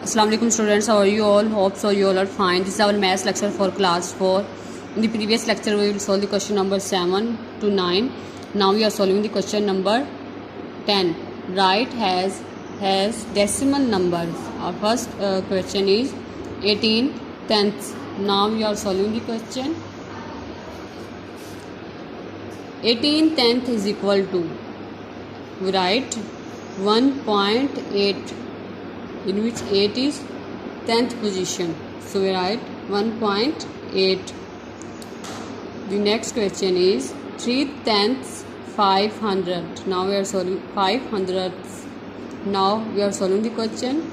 Assalamu alaikum students, how are you all? Hope so you all are fine. This is our maths lecture for class 4. In the previous lecture we will solve the question number 7 to 9. Now we are solving the question number 10. Write has decimal numbers. Our first question is 18 tenths. Now we are solving the question. 18 tenth is equal to, we write 1.8, in which 8 is 10th position, so we write 1.8. The next question is 3 tenths 500. Now we are solving 500ths. Now we are solving the question.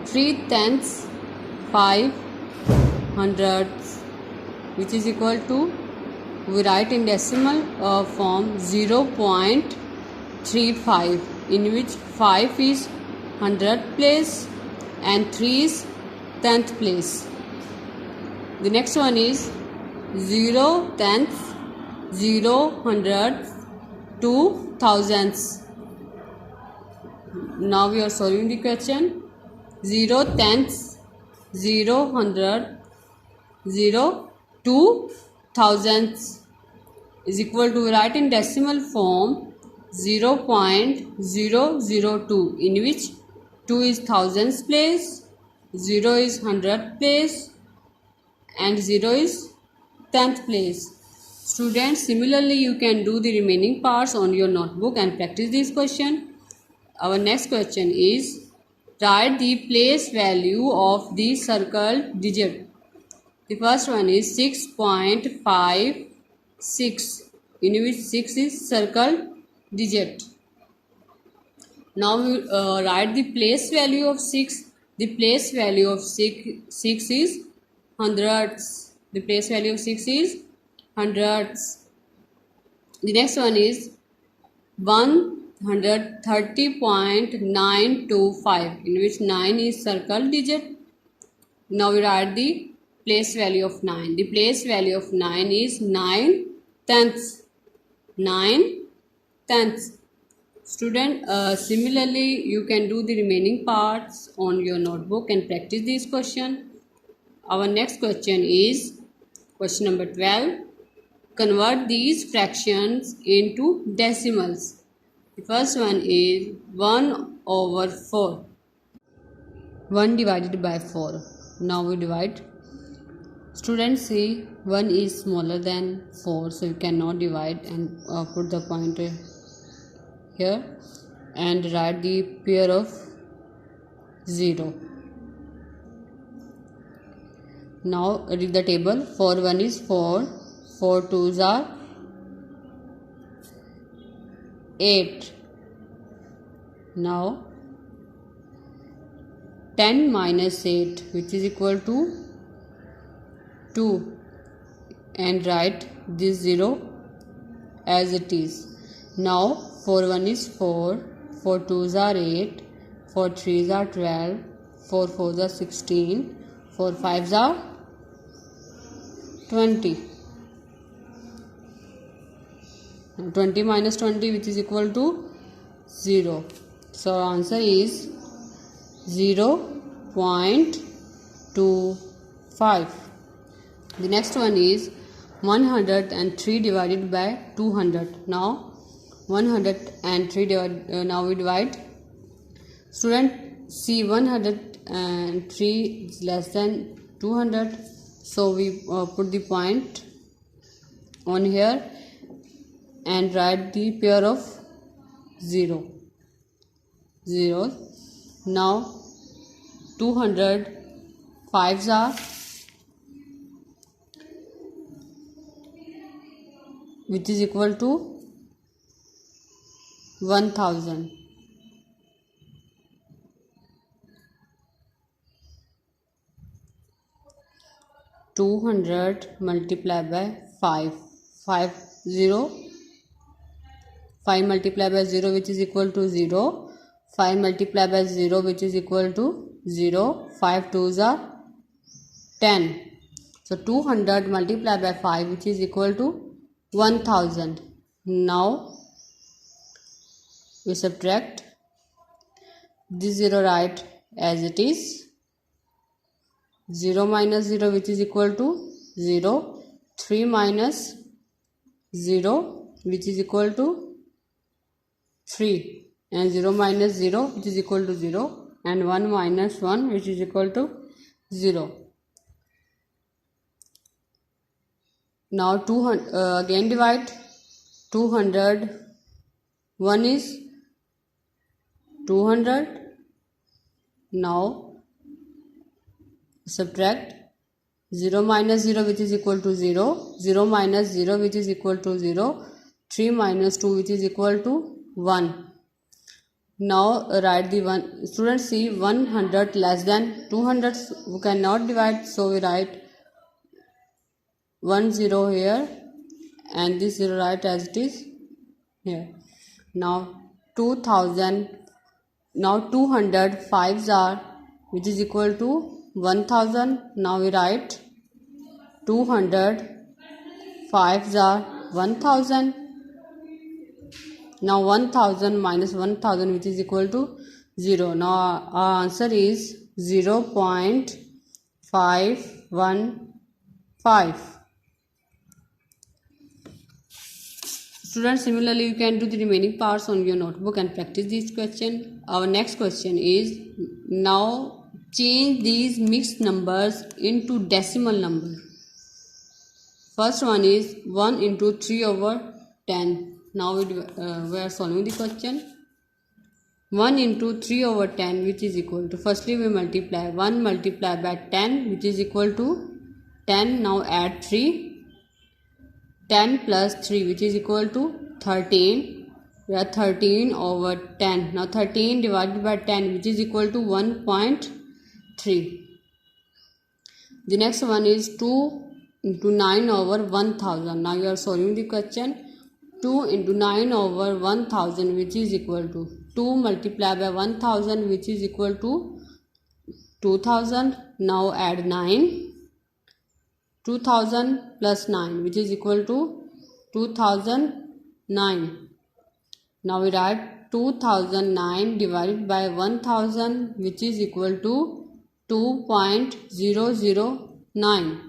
3 tenths 500ths, which is equal to, we write in decimal form 0.35, in which 5 is 100th place and 3 is 10th place. The next one is 0 tenths, 0 hundredths, 2 thousandths. Now we are solving the question. 0 tenths, 0 hundredths, 0 2 thousandths is equal to, write in decimal form 0.002, in which 2 is thousandths place, 0 is hundredth place and 0 is 10th place. Students, similarly you can do the remaining parts on your notebook and practice this question. Our next question is, write the place value of the circled digit. The first one is 6.56, in which 6 is circled digit. Now we write the place value of 6. The place value of 6 is hundredths. The place value of 6 is hundredths. The next one is 130.925, in which 9 is circled digit. Now we write the place value of 9. The place value of 9 is 9 tenths. 9 tenths. Student, similarly you can do the remaining parts on your notebook and practice this question. Our next question is question number 12. Convert these fractions into decimals. The first one is 1/4. 1 divided by 4. Now we divide. Students, see 1 is smaller than 4, so you cannot divide, and put the pointer here and write the pair of 0. Now read the table. 4 1 is 4, 4 2s are 8. Now 10 minus 8, which is equal to 2, and write this 0 as it is. Now 4 1 is 4, 4 2s are 8, 4 3s are 12, 4 4s are 16, 4 5s are 20. Now 20 minus 20, which is equal to 0. So our answer is 0.25. The next one is 103 divided by 200. Now 103 now we divide. Student, see 103 is less than 200, so we put the point on here and write the pair of 0 zeros. Now 200 5s are, which is equal to 1000. 200 multiplied by 5. 5 multiplied by 0, which is equal to 0. 5 multiplied by 0, which is equal to 0. 5 2s are 10. So 200 multiplied by 5, which is equal to 1000. Now we subtract This 0 write as it is. 0 minus 0 which is equal to 0. 3 minus 0 which is equal to 3. And 0 minus 0 which is equal to 0. And 1 minus 1 which is equal to 0. Now 200 again divide. 200. 1 is 200. Now subtract 0 minus 0 which is equal to 0. 0 minus 0 which is equal to 0. 3 minus 2 which is equal to 1. Now write the 1. Students, see 100 less than 200 we cannot divide, so we write 1 0 here and this 0 write as it is here. Now 2000. Now 200 5s are which is equal to 1000. Now we write 200 5s are 1000. Now 1000 minus 1000 which is equal to 0. Now our answer is 0.515. Students, similarly you can do the remaining parts on your notebook and practice this question. Our next question is, now change these mixed numbers into decimal number. First one is 1 into 3 over 10. Now we are solving the question. 1 into 3 over 10 which is equal to, firstly we multiply 1 multiplied by 10 which is equal to 10. Now add 3. 10 plus 3 which is equal to 13. We are 13 over 10. Now 13 divided by 10 which is equal to 1.3. The next one is 2 into 9 over 1000. Now you are solving the question. 2 into 9 over 1000 which is equal to 2 multiplied by 1000 which is equal to 2000. Now add 9. 2000 plus 9 which is equal to 2009. Now we write 2009 divided by 1000 which is equal to 2.009.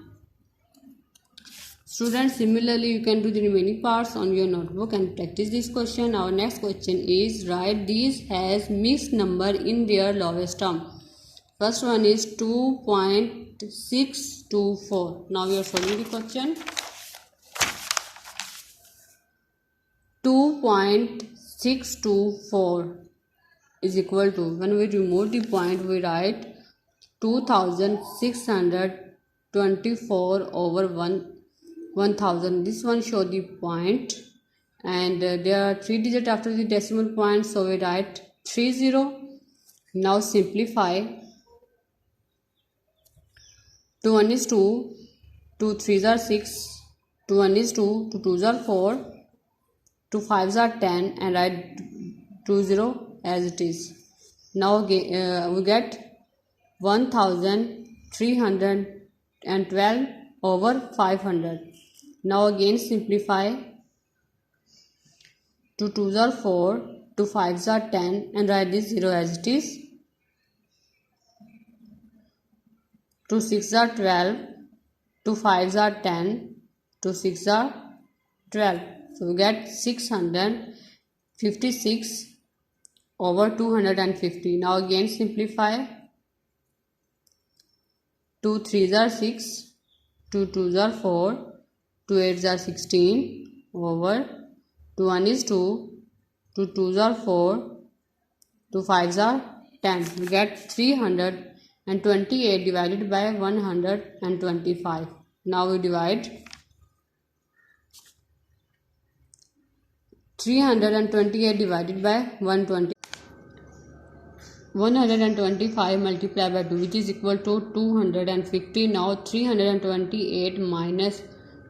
Students, similarly you can do the remaining parts on your notebook and practice this question. Our next question is, write these as mixed number in their lowest term. First one is 2.624. Now we are solving the question. 2.624 is equal to, when we remove the point we write 2624 over 1000. This one show the point and there are 3 digits after the decimal point, so we write 30. Now simplify. 2 1 is 2, 2 3s are 6, 2 1 is 2, 2 2s are 4, 2 5s are 10 and write 20 as it is. Now we get 1312 over 500. Now again simplify. 2 2s are 4, 2 5s are 10 and write this 0 as it is. 2 6s are 12, 2 5s are 10, 2 6s are 12. So we get 656 over 250. Now again simplify. 2 3s are 6, 2 2s are 4, 2 8s are 16 over 2 1 is 2, 2 2s are 4, 2 5s are 10. We get 328 divided by 125. Now we divide. 328 divided by 120. 125 multiplied by 2 which is equal to 250. Now 328 minus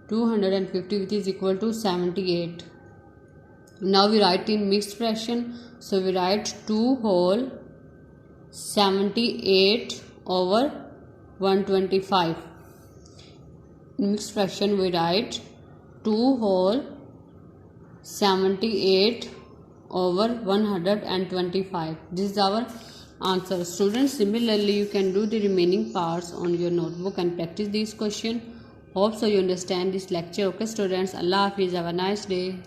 250 which is equal to 78. Now we write in mixed fraction. So we write 2 whole 78 over 125. In mixed fraction we write 2 whole 78 over 125. This is our answer. Students, similarly you can do the remaining parts on your notebook and practice these questions. Hope so you understand this lecture. Okay students, Allah Hafiz, have a nice day.